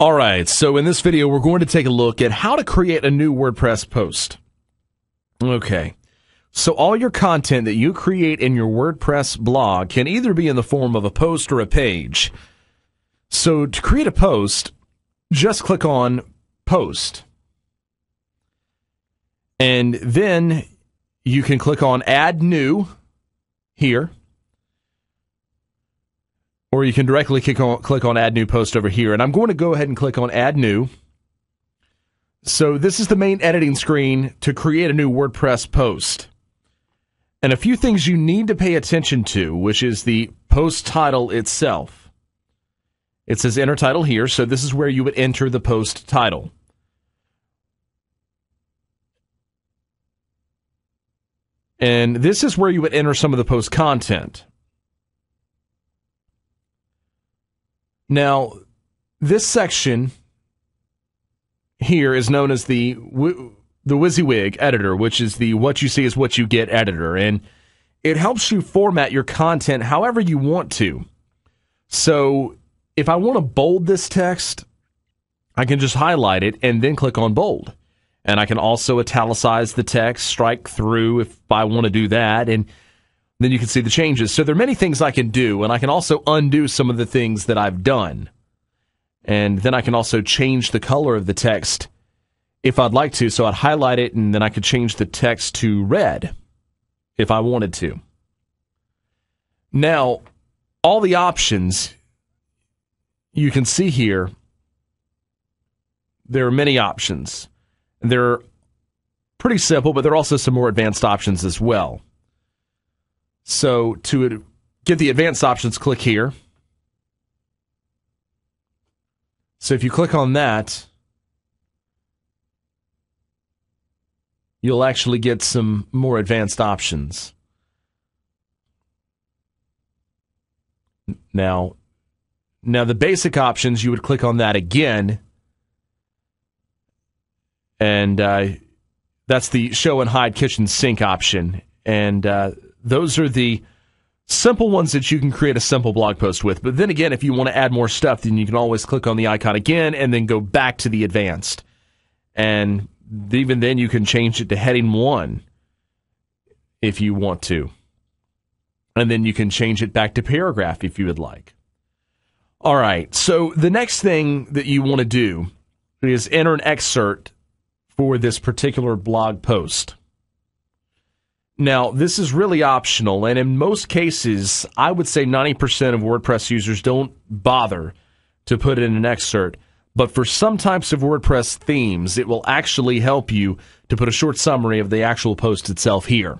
All right, so in this video, we're going to take a look at how to create a new WordPress post. Okay, so all your content that you create in your WordPress blog can either be in the form of a post or a page. So to create a post, just click on Post. And then you can click on Add New here. Or you can directly click on Add New Post over here. And I'm going to go ahead and click on Add New. So this is the main editing screen to create a new WordPress post. And a few things you need to pay attention to, which is the post title itself. It says Enter Title here, so this is where you would enter the post title. And this is where you would enter some of the post content. Now, this section here is known as the WYSIWYG editor, which is the what you see is what you get editor. And it helps you format your content however you want to. So if I want to bold this text, I can just highlight it and then click on bold. And I can also italicize the text, strike through if I want to do that, and then you can see the changes. So there are many things I can do, and I can also undo some of the things that I've done. And then I can also change the color of the text if I'd like to. So I'd highlight it, and then I could change the text to red if I wanted to. Now, all the options you can see here, there are many options. They're pretty simple, but there are also some more advanced options as well. So to get the advanced options, click here. So if you click on that, you'll actually get some more advanced options. Now the basic options, you would click on that again, and that's the Show and Hide Kitchen Sink option. And those are the simple ones that you can create a simple blog post with. But then again, if you want to add more stuff, then you can always click on the icon again and then go back to the advanced. And even then, you can change it to heading 1 if you want to. And then you can change it back to paragraph if you would like. All right, so the next thing that you want to do is enter an excerpt for this particular blog post. Now, this is really optional, and in most cases, I would say 90% of WordPress users don't bother to put in an excerpt. But for some types of WordPress themes, it will actually help you to put a short summary of the actual post itself here.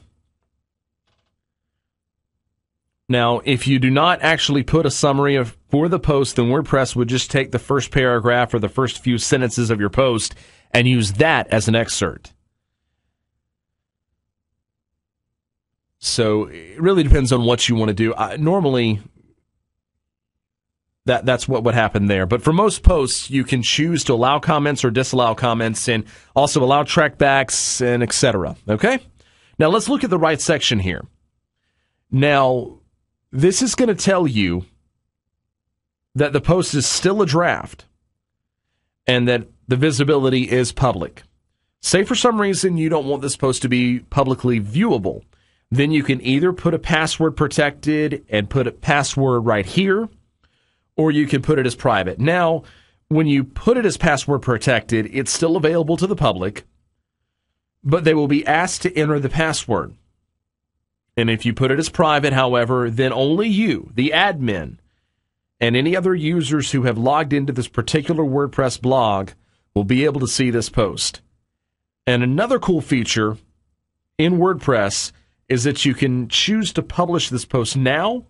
Now, if you do not actually put a summary for the post, then WordPress would just take the first paragraph or the first few sentences of your post and use that as an excerpt. So it really depends on what you want to do. Normally, that's what would happen there. But for most posts, you can choose to allow comments or disallow comments and also allow trackbacks and etc. Okay? Now let's look at the right section here. Now, this is going to tell you that the post is still a draft and that the visibility is public. Say for some reason you don't want this post to be publicly viewable. Then you can either put a password protected and put a password right here, or you can put it as private. Now, when you put it as password protected, it's still available to the public, but they will be asked to enter the password. And if you put it as private, however, then only you, the admin, and any other users who have logged into this particular WordPress blog will be able to see this post. And another cool feature in WordPress is that you can choose to publish this post now,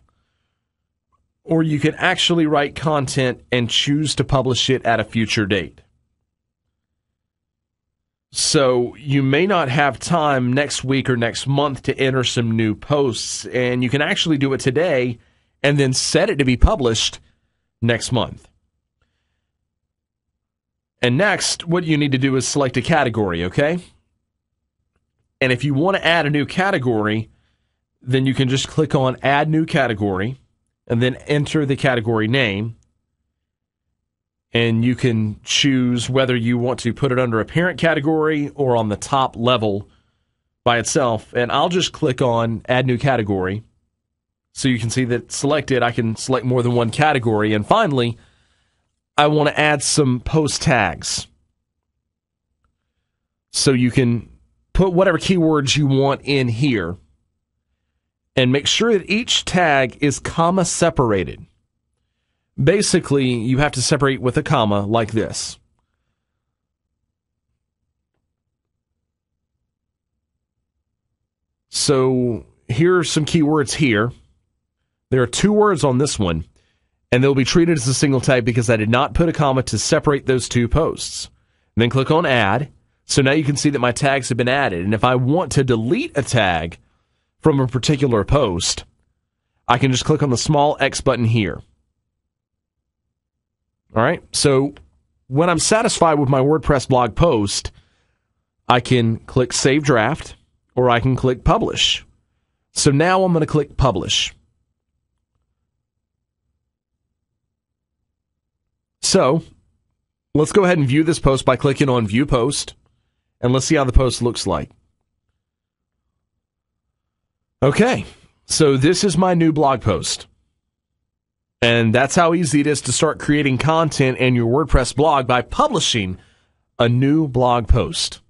or you can actually write content and choose to publish it at a future date. So you may not have time next week or next month to enter some new posts, and you can actually do it today and then set it to be published next month. And next, what you need to do is select a category, okay? And if you want to add a new category, then you can just click on Add New Category and then enter the category name. and you can choose whether you want to put it under a parent category or on the top level by itself. And I'll just click on Add New Category. So you can see that selected, I can select more than one category. And finally, I want to add some post tags. So you can put whatever keywords you want in here and make sure that each tag is comma separated. Basically, you have to separate with a comma like this. So here are some keywords here. There are 2 words on this one, and they'll be treated as a single tag because I did not put a comma to separate those 2 posts. And then click on Add. So now you can see that my tags have been added. And if I want to delete a tag from a particular post, I can just click on the small X button here. All right, so when I'm satisfied with my WordPress blog post, I can click Save Draft, or I can click Publish. So now I'm going to click Publish. So let's go ahead and view this post by clicking on View Post, and let's see how the post looks like. Okay, so this is my new blog post. And that's how easy it is to start creating content in your WordPress blog by publishing a new blog post.